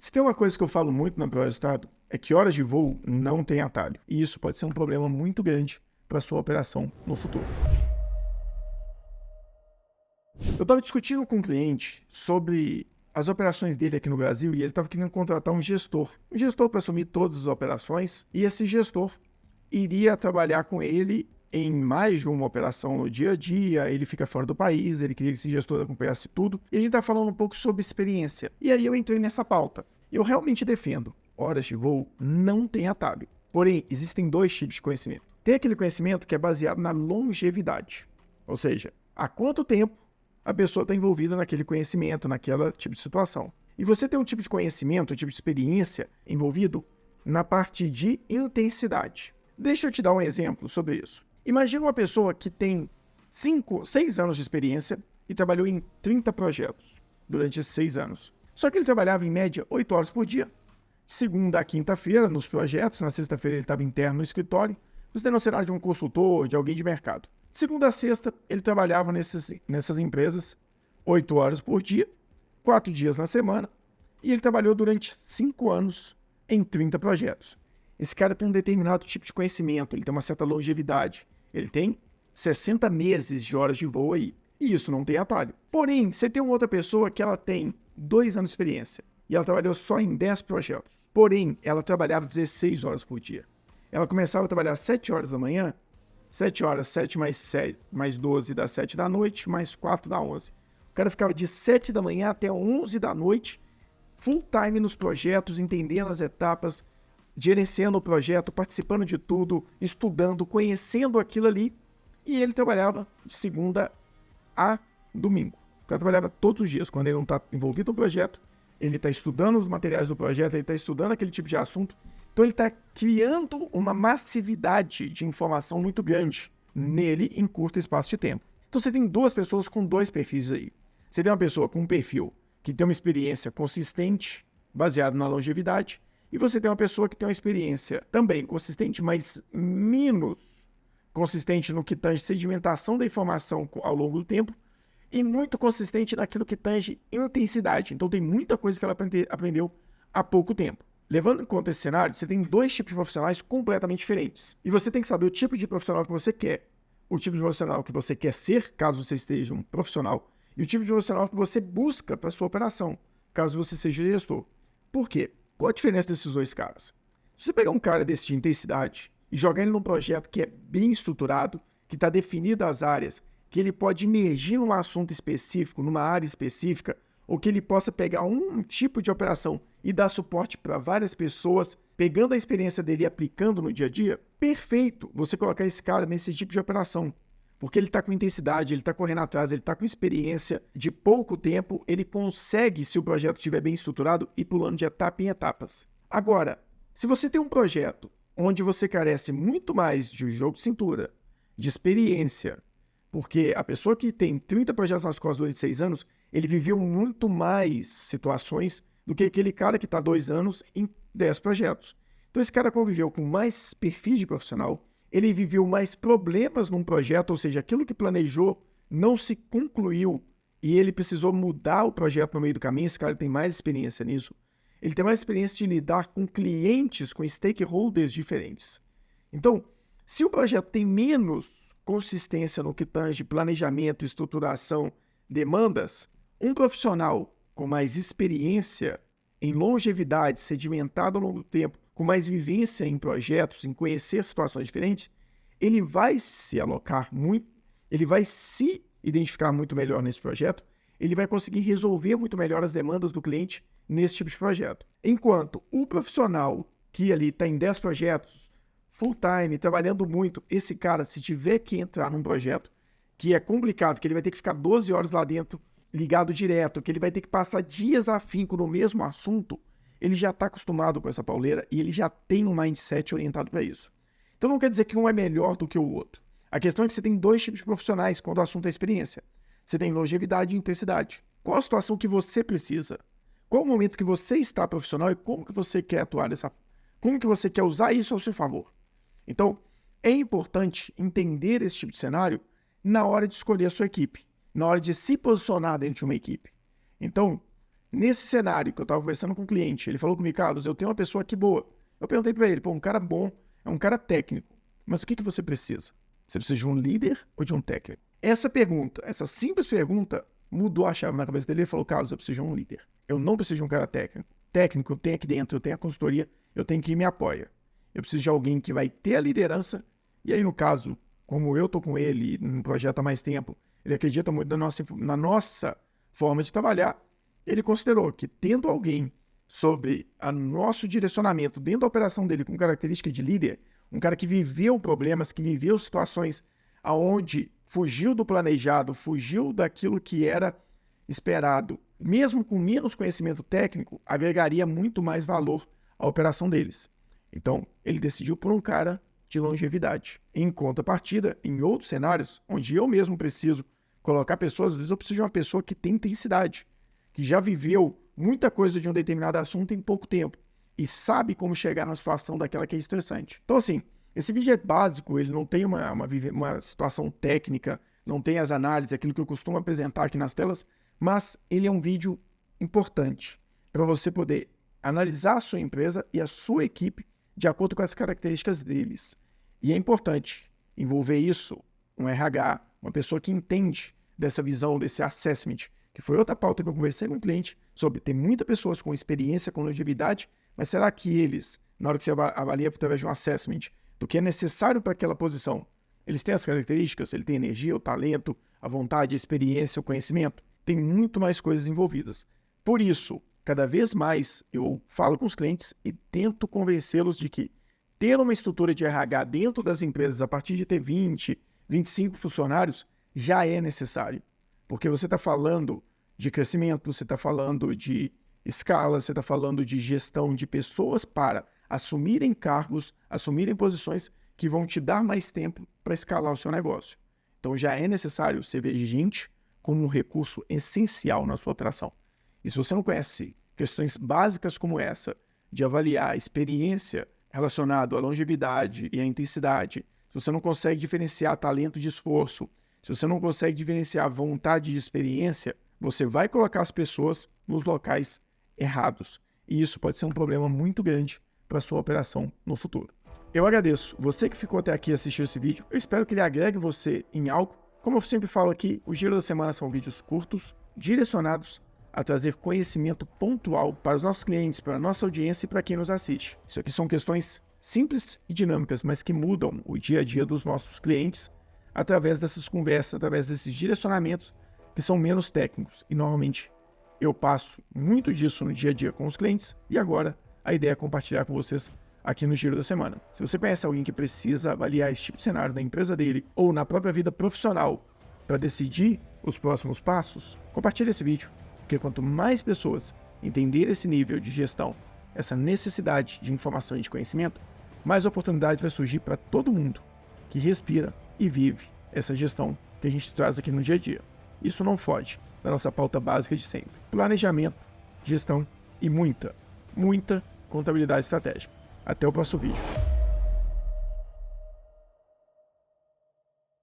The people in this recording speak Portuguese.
Se tem uma coisa que eu falo muito na ProRestado, é que horas de voo não tem atalho. E isso pode ser um problema muito grande para a sua operação no futuro. Eu estava discutindo com um cliente sobre as operações dele aqui no Brasil e ele estava querendo contratar um gestor. Um gestor para assumir todas as operações, e esse gestor iria trabalhar com ele em mais de uma operação no dia a dia. Ele fica fora do país, ele queria que esse gestor acompanhasse tudo. E a gente está falando um pouco sobre experiência. E aí eu entrei nessa pauta. Eu realmente defendo, horas de voo não tem atalho. Porém, existem dois tipos de conhecimento. Tem aquele conhecimento que é baseado na longevidade. Ou seja, há quanto tempo a pessoa está envolvida naquele conhecimento, naquela tipo de situação. E você tem um tipo de conhecimento, um tipo de experiência envolvido na parte de intensidade. Deixa eu te dar um exemplo sobre isso. Imagina uma pessoa que tem 6 anos de experiência e trabalhou em 30 projetos durante esses 6 anos. Só que ele trabalhava em média 8 horas por dia, de segunda a quinta-feira nos projetos, na sexta-feira ele estava interno no escritório, você tem no cenário de um consultor, de alguém de mercado. De segunda a sexta, ele trabalhava nessas empresas 8 horas por dia, 4 dias na semana, e ele trabalhou durante 5 anos em 30 projetos. Esse cara tem um determinado tipo de conhecimento, ele tem uma certa longevidade, ele tem 60 meses de horas de voo aí, e isso não tem atalho. Porém, você tem uma outra pessoa que ela tem 2 anos de experiência, e ela trabalhou só em 10 projetos. Porém, ela trabalhava 16 horas por dia. Ela começava a trabalhar às 7 horas da manhã, 7 horas, 7 mais 12 dá 7 da noite, mais 4 dá 11. O cara ficava de 7 da manhã até 11 da noite, full time nos projetos, entendendo as etapas, gerenciando o projeto, participando de tudo, estudando, conhecendo aquilo ali. E ele trabalhava de segunda a domingo. O cara trabalhava todos os dias. Quando ele não está envolvido no projeto, ele está estudando os materiais do projeto, ele está estudando aquele tipo de assunto. Então ele está criando uma massividade de informação muito grande nele em curto espaço de tempo. Então você tem duas pessoas com dois perfis aí. Você tem uma pessoa com um perfil que tem uma experiência consistente, baseada na longevidade, e você tem uma pessoa que tem uma experiência também consistente, mas menos consistente no que tange sedimentação da informação ao longo do tempo, e muito consistente naquilo que tange intensidade. Então tem muita coisa que ela aprendeu há pouco tempo. Levando em conta esse cenário, você tem dois tipos de profissionais completamente diferentes. E você tem que saber o tipo de profissional que você quer, o tipo de profissional que você quer ser, caso você esteja um profissional, e o tipo de profissional que você busca para sua operação, caso você seja gestor. Por quê? Qual a diferença desses dois caras? Se você pegar um cara desse de intensidade e jogar ele num projeto que é bem estruturado, que está definido as áreas, que ele pode emergir num assunto específico, numa área específica, ou que ele possa pegar um tipo de operação e dar suporte para várias pessoas, pegando a experiência dele e aplicando no dia a dia, perfeito você colocar esse cara nesse tipo de operação. Porque ele está com intensidade, ele está correndo atrás, ele está com experiência de pouco tempo, ele consegue, se o projeto estiver bem estruturado, ir pulando de etapa em etapas. Agora, se você tem um projeto onde você carece muito mais de jogo de cintura, de experiência, porque a pessoa que tem 30 projetos nas costas durante 6 anos, ele viveu muito mais situações do que aquele cara que está 2 anos em 10 projetos. Então esse cara conviveu com mais perfis de profissional, ele viveu mais problemas num projeto, ou seja, aquilo que planejou não se concluiu e ele precisou mudar o projeto no meio do caminho. Esse cara tem mais experiência nisso. Ele tem mais experiência de lidar com clientes, com stakeholders diferentes. Então, se o projeto tem menos consistência no que tange planejamento, estruturação, demandas, um profissional com mais experiência em longevidade, sedimentado ao longo do tempo, com mais vivência em projetos, em conhecer situações diferentes, ele vai se alocar muito, ele vai se identificar muito melhor nesse projeto, ele vai conseguir resolver muito melhor as demandas do cliente nesse tipo de projeto. Enquanto o profissional que ali está em 10 projetos, full time, trabalhando muito, esse cara, se tiver que entrar num projeto que é complicado, que ele vai ter que ficar 12 horas lá dentro, ligado direto, que ele vai ter que passar dias a afinco no mesmo assunto, ele já está acostumado com essa pauleira e ele já tem um mindset orientado para isso. Então não quer dizer que um é melhor do que o outro. A questão é que você tem dois tipos de profissionais quando o assunto é experiência. Você tem longevidade e intensidade. Qual a situação que você precisa? Qual o momento que você está profissional e como que você quer atuar como que você quer usar isso ao seu favor? Então, é importante entender esse tipo de cenário na hora de escolher a sua equipe, na hora de se posicionar dentro de uma equipe. Então, Nesse cenário que eu estava conversando com o cliente, ele falou comigo, Carlos, eu tenho uma pessoa aqui boa. Eu perguntei para ele, pô, um cara bom é um cara técnico, mas o que você precisa? Você precisa de um líder ou de um técnico? Essa pergunta, essa simples pergunta, mudou a chave na cabeça dele. Ele falou, Carlos, eu preciso de um líder. Eu não preciso de um cara técnico. Técnico eu tenho aqui dentro, eu tenho a consultoria, eu tenho quem me apoia. Eu preciso de alguém que vai ter a liderança. E aí, no caso, como eu tô com ele no projeto há mais tempo, ele acredita muito na nossa forma de trabalhar. Ele considerou que tendo alguém sobre o nosso direcionamento dentro da operação dele com característica de líder, um cara que viveu problemas, que viveu situações aonde fugiu do planejado, fugiu daquilo que era esperado, mesmo com menos conhecimento técnico, agregaria muito mais valor à operação deles. Então, ele decidiu por um cara de longevidade. Em contrapartida, em outros cenários, onde eu mesmo preciso colocar pessoas, às vezes eu preciso de uma pessoa que tem intensidade, que já viveu muita coisa de um determinado assunto em pouco tempo e sabe como chegar na situação daquela que é estressante. Então, assim, esse vídeo é básico, ele não tem uma situação técnica, não tem as análises, aquilo que eu costumo apresentar aqui nas telas, mas ele é um vídeo importante para você poder analisar a sua empresa e a sua equipe de acordo com as características deles. E é importante envolver isso, um RH, uma pessoa que entende dessa visão, desse assessment, que foi outra pauta que eu conversei com o cliente sobre ter muitas pessoas com experiência, com longevidade, mas será que eles, na hora que você avalia através de um assessment do que é necessário para aquela posição, eles têm as características, ele tem energia, o talento, a vontade, a experiência, o conhecimento? Tem muito mais coisas envolvidas. Por isso, cada vez mais eu falo com os clientes e tento convencê-los de que ter uma estrutura de RH dentro das empresas a partir de ter 20, 25 funcionários já é necessário. Porque você está falando de crescimento, você está falando de escala, você está falando de gestão de pessoas para assumirem cargos, assumirem posições que vão te dar mais tempo para escalar o seu negócio. Então já é necessário você ver gente como um recurso essencial na sua operação. E se você não conhece questões básicas como essa, de avaliar a experiência relacionada à longevidade e à intensidade, se você não consegue diferenciar talento de esforço, se você não consegue diferenciar vontade de experiência, você vai colocar as pessoas nos locais errados. E isso pode ser um problema muito grande para a sua operação no futuro. Eu agradeço você que ficou até aqui e assistiu esse vídeo. Eu espero que ele agregue você em algo. Como eu sempre falo aqui, o Giro da Semana são vídeos curtos, direcionados a trazer conhecimento pontual para os nossos clientes, para a nossa audiência e para quem nos assiste. Isso aqui são questões simples e dinâmicas, mas que mudam o dia a dia dos nossos clientes através dessas conversas, através desses direcionamentos que são menos técnicos. E normalmente eu passo muito disso no dia a dia com os clientes e agora a ideia é compartilhar com vocês aqui no Giro da Semana. Se você conhece alguém que precisa avaliar esse tipo de cenário na empresa dele ou na própria vida profissional para decidir os próximos passos, compartilhe esse vídeo, porque quanto mais pessoas entenderem esse nível de gestão, essa necessidade de informação e de conhecimento, mais oportunidade vai surgir para todo mundo que respira e vive essa gestão que a gente traz aqui no dia a dia. Isso não foge da nossa pauta básica de sempre. Planejamento, gestão e muita contabilidade estratégica. Até o próximo vídeo.